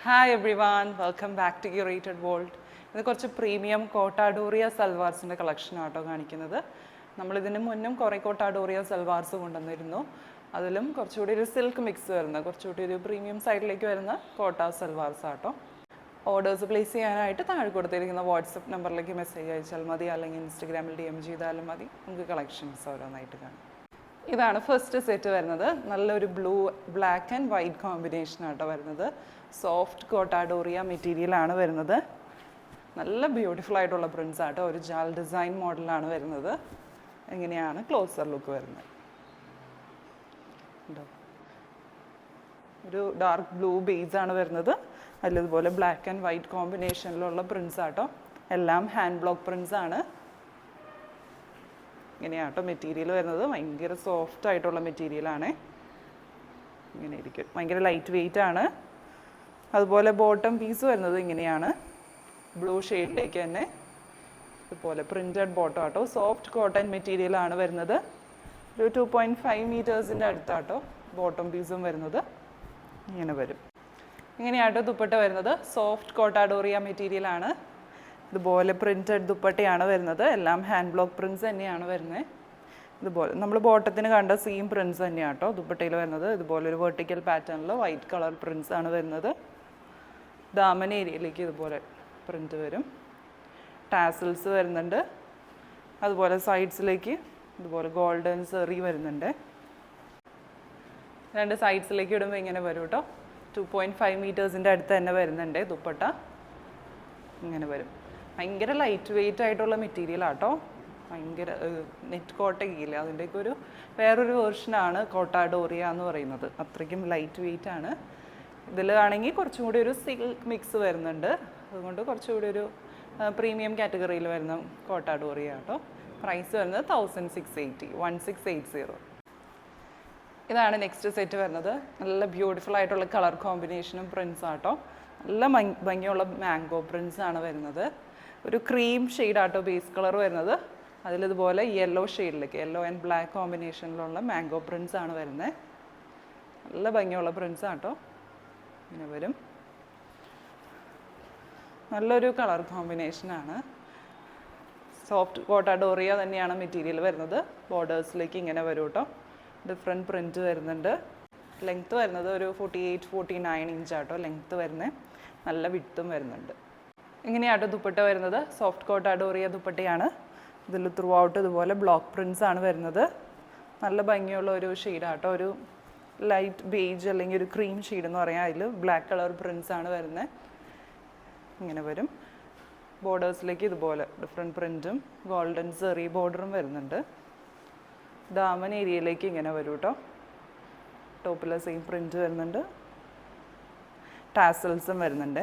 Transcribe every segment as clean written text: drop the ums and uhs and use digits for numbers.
Hi everyone welcome back to curated world. ഇത് കുറച്ച് premium കോട്ടാഡോറിയ സൽവാർസിൻ്റെ കളക്ഷനാട്ടോ കാണിക്കുന്നത്. നമ്മളിതിന് മുന്നും കുറേ കോട്ടാഡോറിയ സൽവാർസ് കൊണ്ടുവന്നിരുന്നു. അതിലും കുറച്ചുകൂടി ഒരു സിൽക്ക് മിക്സ് വരുന്ന കുറച്ചുകൂടി ഒരു പ്രീമിയം സൈഡിലേക്ക് വരുന്ന കോട്ട സൽവാർസ് ആട്ടോ. ഓർഡേഴ്സ് പ്ലേസ് ചെയ്യാനായിട്ട് താഴെ കൊടുത്തിരിക്കുന്ന വാട്സപ്പ് നമ്പറിലേക്ക് മെസ്സേജ് അയച്ചാൽ മതി, അല്ലെങ്കിൽ ഇൻസ്റ്റഗ്രാമിൽ DM ചെയ്താലും മതി. നമുക്ക് കളക്ഷൻസ് ഓരോന്നായിട്ട് കാണാം. ഇതാണ് ഫസ്റ്റ് സെറ്റ് വരുന്നത്. നല്ലൊരു ബ്ലാക്ക് ആൻഡ് വൈറ്റ് കോമ്പിനേഷൻ ആട്ടോ വരുന്നത്. സോഫ്റ്റ് കോട്ടാഡോറിയ മെറ്റീരിയലാണ് വരുന്നത്. നല്ല ബ്യൂട്ടിഫുൾ ആയിട്ടുള്ള പ്രിൻസ് ആട്ടോ. ഒരു ജാൽ ഡിസൈൻ മോഡലാണ് വരുന്നത്. എങ്ങനെയാണ് ക്ലോസർ ലുക്ക് വരുന്നത്. ഒരു ഡാർക്ക് ബ്ലൂ ബേസ് ആണ് വരുന്നത്. അതിലിതുപോലെ ബ്ലാക്ക് ആൻഡ് വൈറ്റ് കോമ്പിനേഷനിലുള്ള പ്രിൻസ് ആട്ടോ. എല്ലാം ഹാൻഡ് ബ്ലോക്ക് പ്രിൻസ് ആണ്. ഇങ്ങനെയാട്ടോ മെറ്റീരിയൽ വരുന്നത്. ഭയങ്കര സോഫ്റ്റ് ആയിട്ടുള്ള മെറ്റീരിയലാണ്. ഇങ്ങനെ ഇരിക്കും. ഭയങ്കര ലൈറ്റ് വെയിറ്റ് ആണ്. അതുപോലെ ബോട്ടം പീസ് വരുന്നത് ഇങ്ങനെയാണ്. ബ്ലൂ ഷെയ്ഡിലേക്ക് തന്നെ ഇതുപോലെ പ്രിൻറ്റഡ് ബോട്ടം ആട്ടോ. സോഫ്റ്റ് കോട്ടൺ മെറ്റീരിയലാണ് വരുന്നത്. ഒരു 2.5 മീറ്റേഴ്സിൻ്റെ അടുത്താട്ടോ ബോട്ടം പീസും വരുന്നത്. ഇങ്ങനെ വരും. ഇങ്ങനെയാട്ടോ ദുപ്പട്ട വരുന്നത്. സോഫ്റ്റ് കോട്ടാഡോറിയ മെറ്റീരിയലാണ്. ഇതുപോലെ പ്രിൻറ്റഡ് ദുപ്പട്ടയാണ് വരുന്നത്. എല്ലാം ഹാൻഡ് ബ്ലോക്ക് പ്രിൻസ് തന്നെയാണ് വരുന്നത്. ഇതുപോലെ നമ്മൾ ബോട്ടത്തിന് കണ്ട സെയിം പ്രിൻസ് തന്നെയാണ് കേട്ടോ ദുപ്പട്ടയിൽ വരുന്നത്. ഇതുപോലെ ഒരു വെർട്ടിക്കൽ പാറ്റേണിൽ വൈറ്റ് കളർ പ്രിൻസ് ആണ് വരുന്നത്. ദാമൻ ഏരിയയിലേക്ക് ഇതുപോലെ പ്രിൻറ്റ് വരും. ടാസിൽസ് വരുന്നുണ്ട്. അതുപോലെ സൈഡ്സിലേക്ക് ഇതുപോലെ ഗോൾഡൻ സെറി വരുന്നുണ്ട്. രണ്ട് സൈഡ്സിലേക്ക് ഇടുമ്പോൾ ഇങ്ങനെ വരും കേട്ടോ. 2.5 മീറ്റേഴ്സിൻ്റെ അടുത്ത് തന്നെ വരുന്നുണ്ട് ദുപ്പട്ട. ഇങ്ങനെ വരും. ഭയങ്കര ലൈറ്റ് വെയിറ്റ് ആയിട്ടുള്ള മെറ്റീരിയൽ ആട്ടോ. ഭയങ്കര നെറ്റ് കോട്ടയൊക്കെ ഇല്ല, അതിൻ്റെയൊക്കെ ഒരു വേറൊരു വേർഷനാണ് കോട്ടാഡോറിയ എന്ന് പറയുന്നത്. അത്രയ്ക്കും ലൈറ്റ് വെയിറ്റ് ആണ്. ഇതിലാണെങ്കിൽ കുറച്ചും കൂടി ഒരു സിൽക്ക് മിക്സ് വരുന്നുണ്ട്. അതുകൊണ്ട് കുറച്ചുകൂടി ഒരു പ്രീമിയം കാറ്റഗറിയിൽ വരുന്ന കോട്ടാഡോറിയ ആട്ടോ. പ്രൈസ് വരുന്നത് 1680. ഇതാണ് നെക്സ്റ്റ് സെറ്റ് വരുന്നത്. നല്ല ബ്യൂട്ടിഫുൾ ആയിട്ടുള്ള കളർ കോമ്പിനേഷനും പ്രിൻസ് ആട്ടോ. നല്ല ഭംഗിയുള്ള മാംഗോ പ്രിൻസ് ആണ് വരുന്നത്. ഒരു ക്രീം ഷെയ്ഡാട്ടോ ബേസ് കളർ വരുന്നത്. അതിലിതുപോലെ യെല്ലോ ഷെയ്ഡിലേക്ക് യെല്ലോ ആൻഡ് ബ്ലാക്ക് കോമ്പിനേഷനിലുള്ള മാംഗോ പ്രിൻസ് ആണ് വരുന്നത്. നല്ല ഭംഗിയുള്ള പ്രിൻസ് ആട്ടോ. ഇങ്ങനെ വരും. നല്ലൊരു കളർ കോമ്പിനേഷനാണ്. സോഫ്റ്റ് കോട്ടാഡോറിയ തന്നെയാണ് മെറ്റീരിയൽ വരുന്നത്. ബോർഡേഴ്സിലേക്ക് ഇങ്ങനെ വരും കേട്ടോ. ഡിഫറെൻറ്റ് പ്രിൻറ്റ് വരുന്നുണ്ട്. ലെങ്ത്ത് വരുന്നത് ഒരു 48-49 ഇഞ്ചാട്ടോ ലെങ്ത്ത് വരുന്നത്. നല്ല വിഡ്ത്തും വരുന്നുണ്ട്. ഇങ്ങനെയാട്ടോ ദുപ്പട്ട വരുന്നത്. സോഫ്റ്റ് കോട്ടാഡോറിയ ദുപ്പട്ടയാണ്. ഇതിൽ ത്രൂ ഔട്ട് ഇതുപോലെ ബ്ലോക്ക് പ്രിൻസ് ആണ് വരുന്നത്. നല്ല ഭംഗിയുള്ള ഒരു ഷെയ്ഡാട്ടോ. ഒരു ലൈറ്റ് ബേജ് അല്ലെങ്കിൽ ഒരു ക്രീം ഷെയ്ഡ് എന്ന് പറയാം. അതിൽ ബ്ലാക്ക് കളർ പ്രിൻസ് ആണ് വരുന്നത്. ഇങ്ങനെ വരും. ബോർഡേഴ്സിലേക്ക് ഇതുപോലെ ഡിഫറെൻറ്റ് പ്രിൻറ്റും ഗോൾഡൻ സെറി ബോർഡറും വരുന്നുണ്ട്. ദാമൻ ഏരിയയിലേക്ക് ഇങ്ങനെ വരും കേട്ടോ. ടോപ്പിൽ സെയിം പ്രിൻറ്റ് വരുന്നുണ്ട്. ടാസൽസും വരുന്നുണ്ട്.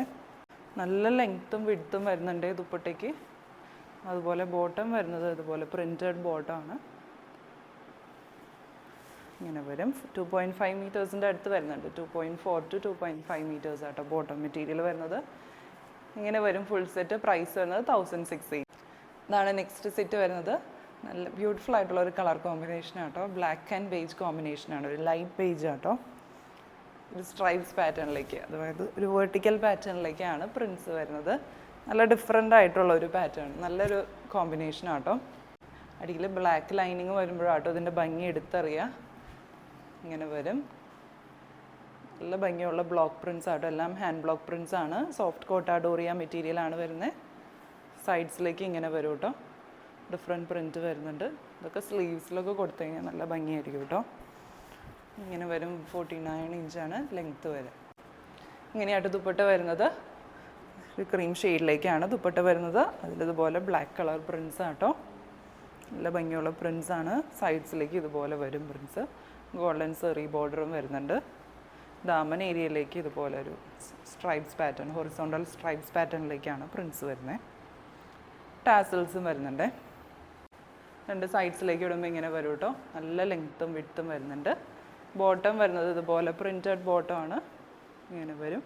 നല്ല ലെങ്ത്തും വിഡ്ത്തും വരുന്നുണ്ട് ദുപ്പട്ടയ്ക്ക്. അതുപോലെ ബോട്ടം വരുന്നത് ഇതുപോലെ പ്രിൻറ്റഡ് ബോട്ടമാണ്. ഇങ്ങനെ വരും. 2.5 മീറ്റേഴ്സിൻ്റെ അടുത്ത് വരുന്നുണ്ട്. 2.4 to 2.5 മീറ്റേഴ്സ് ആട്ടോ ബോട്ടം മെറ്റീരിയൽ വരുന്നത്. ഇങ്ങനെ വരും ഫുൾ സെറ്റ്. പ്രൈസ് വരുന്നത് 1680. ഇതാണ് നെക്സ്റ്റ് സെറ്റ് വരുന്നത്. നല്ല ബ്യൂട്ടിഫുൾ ആയിട്ടുള്ള ഒരു കളർ കോമ്പിനേഷൻ ആട്ടോ. ബ്ലാക്ക് ആൻഡ് ബേജ് കോമ്പിനേഷനാണ്. ഒരു ലൈറ്റ് ബേജ് ആട്ടോ. ഒരു സ്ട്രൈപ്സ് പാറ്റേണിലേക്ക്, അതായത് ഒരു വെർട്ടിക്കൽ പാറ്റേണിലേക്കാണ് പ്രിൻസ് വരുന്നത്. നല്ല ഡിഫറെൻ്റ് ആയിട്ടുള്ള ഒരു പാറ്റേൺ. നല്ലൊരു കോമ്പിനേഷൻ ആട്ടോ. അടിയിൽ ബ്ലാക്ക് ലൈനിങ് വരുമ്പോഴാട്ടോ ഇതിൻ്റെ ഭംഗി എടുത്തറിയുക. ഇങ്ങനെ വരും. നല്ല ഭംഗിയുള്ള ബ്ലോക്ക് പ്രിൻസ് ആട്ടോ. എല്ലാം ഹാൻഡ് ബ്ലോക്ക് പ്രിൻസ് ആണ്. സോഫ്റ്റ് കോട്ടാഡോറിയ മെറ്റീരിയലാണ് വരുന്നത്. സൈഡ്സിലേക്ക് ഇങ്ങനെ വരും കേട്ടോ. ഡിഫറെൻറ്റ് പ്രിൻറ്റ് വരുന്നുണ്ട്. ഇതൊക്കെ സ്ലീവ്സിലൊക്കെ കൊടുത്തു കഴിഞ്ഞാൽ നല്ല ഭംഗിയായിരിക്കും കേട്ടോ. ഇങ്ങനെ വരും. 49 ഇഞ്ചാണ് ലെങ്ത്ത് വരെ. ഇങ്ങനെയായിട്ട് ദുപ്പട്ട വരുന്നത്. ഒരു ക്രീം ഷെയ്ഡിലേക്കാണ് ദുപ്പട്ട വരുന്നത്. അതിലിതുപോലെ ബ്ലാക്ക് കളർ പ്രിൻസ് ആട്ടോ. നല്ല ഭംഗിയുള്ള പ്രിൻസ് ആണ്. സൈഡ്സിലേക്ക് ഇതുപോലെ വരും പ്രിൻസ്. ഗോൾഡൻ സെറി ബോർഡറും വരുന്നുണ്ട്. ദാമൻ ഏരിയയിലേക്ക് ഇതുപോലെ ഒരു സ്ട്രൈപ്സ് പാറ്റേൺ, ഹൊറിസോണ്ടൽ സ്ട്രൈപ്സ് പാറ്റേണിലേക്കാണ് പ്രിൻസ് വരുന്നത്. ടാസൽസും വരുന്നുണ്ട്. രണ്ട് സൈഡ്സിലേക്ക് ഇടുമ്പോൾ ഇങ്ങനെ വരും കേട്ടോ. നല്ല ലെങ്ത്തും വിഡ്ത്തും വരുന്നുണ്ട്. ബോട്ടം വരുന്നത് ഇതുപോലെ പ്രിൻറ്റഡ് ബോട്ടമാണ്. ഇങ്ങനെ വരും.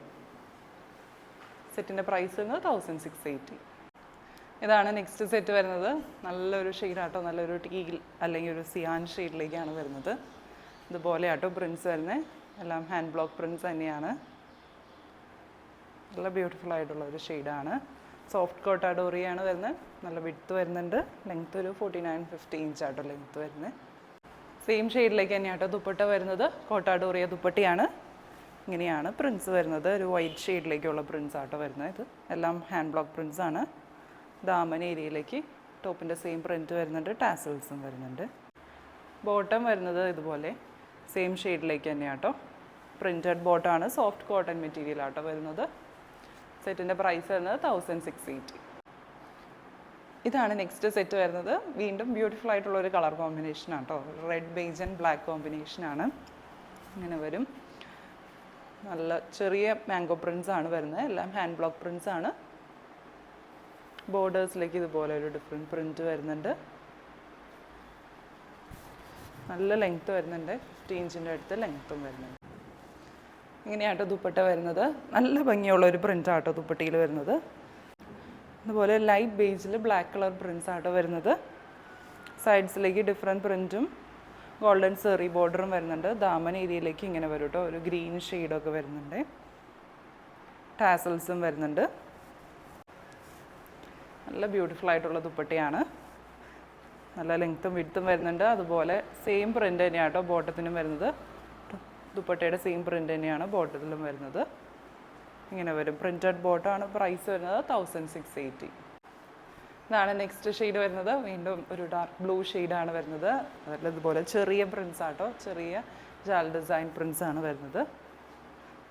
സെറ്റിൻ്റെ പ്രൈസ് വരുന്നത് 1680. ഇതാണ് നെക്സ്റ്റ് സെറ്റ് വരുന്നത്. നല്ലൊരു ഷെയ്ഡാട്ടോ. നല്ലൊരു ടീൽ അല്ലെങ്കിൽ ഒരു സിയാൻ ഷെയ്ഡിലേക്കാണ് വരുന്നത്. ഇതുപോലെ ആട്ടോ പ്രിൻസ് വരുന്നത്. എല്ലാം ഹാൻഡ് ബ്ലോക്ക് പ്രിൻസ് തന്നെയാണ്. നല്ല ബ്യൂട്ടിഫുൾ ആയിട്ടുള്ള ഒരു ഷെയ്ഡാണ്. സോഫ്റ്റ് കോട്ടാഡോറിയാണ് വരുന്നത്. നല്ല വിഡ്ത്ത് വരുന്നുണ്ട്. ലെങ്ത്ത് ഒരു 49-50 ഇഞ്ചാട്ടോ ലെങ്ത്ത് വരുന്നത്. സെയിം ഷെയ്ഡിലേക്ക് തന്നെയാട്ടോ ദുപ്പട്ട വരുന്നത്. കോട്ടാഡോറിയ ദുപ്പട്ടയാണ്. ഇങ്ങനെയാണ് പ്രിൻസ് വരുന്നത്. ഒരു വൈറ്റ് ഷെയ്ഡിലേക്കുള്ള പ്രിൻസ് ആട്ടോ വരുന്നത്. ഇത് എല്ലാം ഹാൻഡ് ബ്ലോക്ക് പ്രിൻസ് ആണ്. ദാമൻ ഏരിയയിലേക്ക് ടോപ്പിൻ്റെ സെയിം പ്രിൻറ്റ് വരുന്നുണ്ട്. ടാസൽസും വരുന്നുണ്ട്. ബോട്ടം വരുന്നത് ഇതുപോലെ സെയിം ഷെയ്ഡിലേക്ക് തന്നെയാട്ടോ. പ്രിൻറ്റഡ് ബോട്ടമാണ്. സോഫ്റ്റ് കോട്ടൺ മെറ്റീരിയൽ ആട്ടോ വരുന്നത്. സെറ്റിൻ്റെ പ്രൈസ് വരുന്നത് 1680. ഇതാണ് നെക്സ്റ്റ് സെറ്റ് വരുന്നത്. വീണ്ടും ബ്യൂട്ടിഫുൾ ആയിട്ടുള്ള ഒരു കളർ കോമ്പിനേഷൻ ആട്ടോ. റെഡ് ബേജ് ആൻഡ് ബ്ലാക്ക് കോമ്പിനേഷനാണ്. ഇങ്ങനെ വരും. നല്ല ചെറിയ മാംഗോ പ്രിൻസ് ആണ് വരുന്നത്. എല്ലാം ഹാൻഡ് ബ്ലോക്ക് പ്രിൻസ് ആണ്. ബോർഡേഴ്സിലേക്ക് ഇതുപോലെ ഒരു ഡിഫറെൻറ്റ് പ്രിൻറ്റ് വരുന്നുണ്ട്. നല്ല ലെങ്ത്ത് വരുന്നുണ്ട്. 50 ഇഞ്ചിൻ്റെ അടുത്ത് ലെങ്ത്തും വരുന്നുണ്ട്. ഇങ്ങനെയാട്ടോ ദുപ്പട്ട വരുന്നത്. നല്ല ഭംഗിയുള്ള ഒരു പ്രിൻ്റ് ആട്ടോ ദുപ്പട്ടയിൽ വരുന്നത്. അതുപോലെ ലൈറ്റ് ബേജിൽ ബ്ലാക്ക് കളർ പ്രിൻസ് ആട്ടോ വരുന്നത്. സൈഡ്സിലേക്ക് ഡിഫറെൻറ്റ് പ്രിൻറ്റും ഗോൾഡൻ സെറി ബോർഡറും വരുന്നുണ്ട്. ദാമൻ ഏരിയയിലേക്ക് ഇങ്ങനെ വരും കേട്ടോ. ഒരു ഗ്രീൻ ഷെയ്ഡൊക്കെ വരുന്നുണ്ട്. ടാസൽസും വരുന്നുണ്ട്. നല്ല ബ്യൂട്ടിഫുൾ ആയിട്ടുള്ള ദുപ്പട്ടയാണ്. നല്ല ലെങ്ത്തും വിഡ്ത്തും വരുന്നുണ്ട്. അതുപോലെ സെയിം പ്രിൻ്റ് തന്നെയാണ് കേട്ടോ ബോട്ടത്തിനും വരുന്നത്. ദുപ്പട്ടയുടെ സെയിം പ്രിൻ്റ് തന്നെയാണ് ബോട്ടത്തിലും വരുന്നത്. ഇങ്ങനെ വരും. പ്രിൻറ്റഡ് ബോട്ടമാണ്. പ്രൈസ് വരുന്നത് 1680. ഇതാണ് നെക്സ്റ്റ് ഷെയ്ഡ് വരുന്നത്. വീണ്ടും ഒരു ഡാർക്ക് ബ്ലൂ ഷെയ്ഡാണ് വരുന്നത്. അതിൽ ഇതുപോലെ ചെറിയ പ്രിൻസ് ആട്ടോ. ചെറിയ ജാൽ ഡിസൈൻ പ്രിൻസ് ആണ് വരുന്നത്.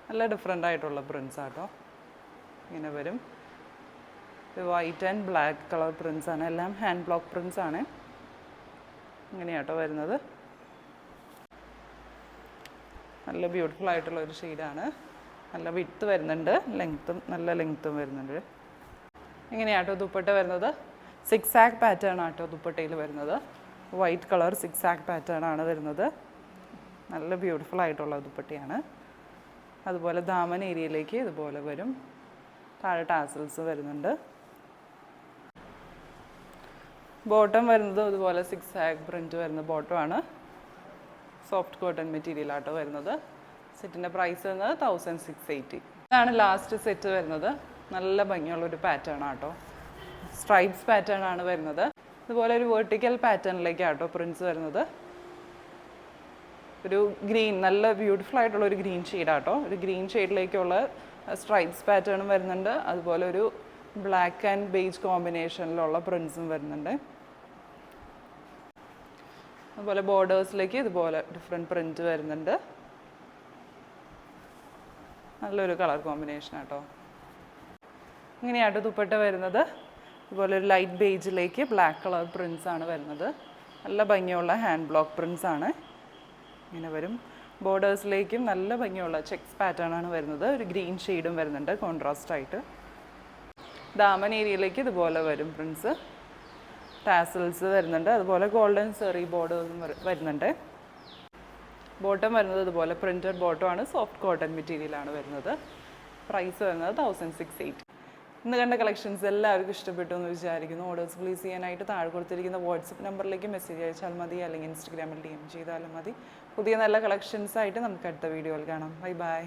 നല്ല ഡിഫറെൻ്റ് ആയിട്ടുള്ള പ്രിൻസ് ആട്ടോ. ഇങ്ങനെ വരും. White and black colour Prince ആണ്. എല്ലാം ഹാൻഡ് ബ്ലോക്ക് പ്രിൻസ് ആണ്. ഇങ്ങനെയാട്ടോ വരുന്നത്. നല്ല ബ്യൂട്ടിഫുൾ ആയിട്ടുള്ള ഒരു ഷെയ്ഡാണ്. നല്ല വിഡ്ത്ത് വരുന്നുണ്ട്. നല്ല ലെങ്ത്തും വരുന്നുണ്ട്. ഇങ്ങനെയാട്ടോ ദുപ്പട്ട വരുന്നത്. 6 ആക്ക് പാറ്റേൺ ആട്ടോ ദുപ്പട്ടയിൽ വരുന്നത്. വൈറ്റ് കളർ 6 ആക്ക് പാറ്റേൺ ആണ് വരുന്നത്. നല്ല ബ്യൂട്ടിഫുൾ ആയിട്ടുള്ള ദുപ്പട്ടയാണ്. അതുപോലെ ദാമൻ ഏരിയയിലേക്ക് ഇതുപോലെ വരും. താഴെ ടാസൽസ് വരുന്നുണ്ട്. ബോട്ടം വരുന്നത് ഇതുപോലെ 6 ആക്ക് പ്രിൻറ്റ് വരുന്ന ബോട്ടമാണ്. സോഫ്റ്റ് കോട്ടൺ മെറ്റീരിയൽ ആട്ടോ വരുന്നത്. സെറ്റിൻ്റെ പ്രൈസ് വരുന്നത് 1680. ഇതാണ് ലാസ്റ്റ് സെറ്റ് വരുന്നത്. നല്ല ഭംഗിയുള്ളൊരു പാറ്റേൺ ആട്ടോ. സ്ട്രൈപ്സ് പാറ്റേൺ ആണ് വരുന്നത്. ഇതുപോലെ ഒരു വെർട്ടിക്കൽ പാറ്റേണിലേക്കാട്ടോ പ്രിൻസ് വരുന്നത്. ഒരു ഗ്രീൻ, നല്ല ബ്യൂട്ടിഫുൾ ആയിട്ടുള്ള ഒരു ഗ്രീൻ ഷെയ്ഡാട്ടോ. ഒരു ഗ്രീൻ ഷെയ്ഡിലേക്കുള്ള സ്ട്രൈപ്സ് പാറ്റേണും വരുന്നുണ്ട്. അതുപോലെ ഒരു ബ്ലാക്ക് ആൻഡ് ബേജ് കോമ്പിനേഷനിലുള്ള പ്രിൻസും വരുന്നുണ്ട്. അതുപോലെ ബോർഡേഴ്സിലേക്ക് ഇതുപോലെ ഡിഫറെൻറ്റ് പ്രിൻറ്റ് വരുന്നുണ്ട്. നല്ലൊരു കളർ കോമ്പിനേഷൻ ആട്ടോ. ഇങ്ങനെയാട്ടോ ദുപ്പട്ട വരുന്നത്. അതുപോലെ ഒരു ലൈറ്റ് ബേജിലേക്ക് ബ്ലാക്ക് കളർ പ്രിൻസ് ആണ് വരുന്നത്. നല്ല ഭംഗിയുള്ള ഹാൻഡ് ബ്ലോക്ക് പ്രിൻസ് ആണ്. ഇങ്ങനെ വരും. ബോർഡേഴ്സിലേക്കും നല്ല ഭംഗിയുള്ള ചെക്സ് പാറ്റേൺ ആണ് വരുന്നത്. ഒരു ഗ്രീൻ ഷെയ്ഡും വരുന്നുണ്ട് കോൺട്രാസ്റ്റ് ആയിട്ട്. ദാമൻ ഏരിയയിലേക്ക് ഇതുപോലെ വരും പ്രിൻസ്. ടാസൽസ് വരുന്നുണ്ട്. അതുപോലെ ഗോൾഡൻ സെറി ബോർഡേഴ്സും വരുന്നുണ്ട്. ബോട്ടം വരുന്നത് ഇതുപോലെ പ്രിൻറ്റഡ് ബോട്ടമാണ്. സോഫ്റ്റ് കോട്ടൺ മെറ്റീരിയലാണ് വരുന്നത്. പ്രൈസ് വരുന്നത് 1680. ഇന്ന് കണ്ട കളക്ഷൻസ് എല്ലാവർക്കും ഇഷ്ടപ്പെട്ടു എന്ന് വിചാരിക്കുന്നു. ഓർഡേഴ്സ് പ്ലേസ് ചെയ്യാനായിട്ട് താഴെ കൊടുത്തിരിക്കുന്ന വാട്സപ്പ് നമ്പറിലേക്ക് മെസ്സേജ് അയച്ചാൽ മതി. അല്ലെങ്കിൽ ഇൻസ്റ്റഗ്രാമിൽ DM ചെയ്താലും മതി. പുതിയ നല്ല കളക്ഷൻസ് ആയിട്ട് നമുക്ക് അടുത്ത വീഡിയോയിൽ കാണാം. Bye bye.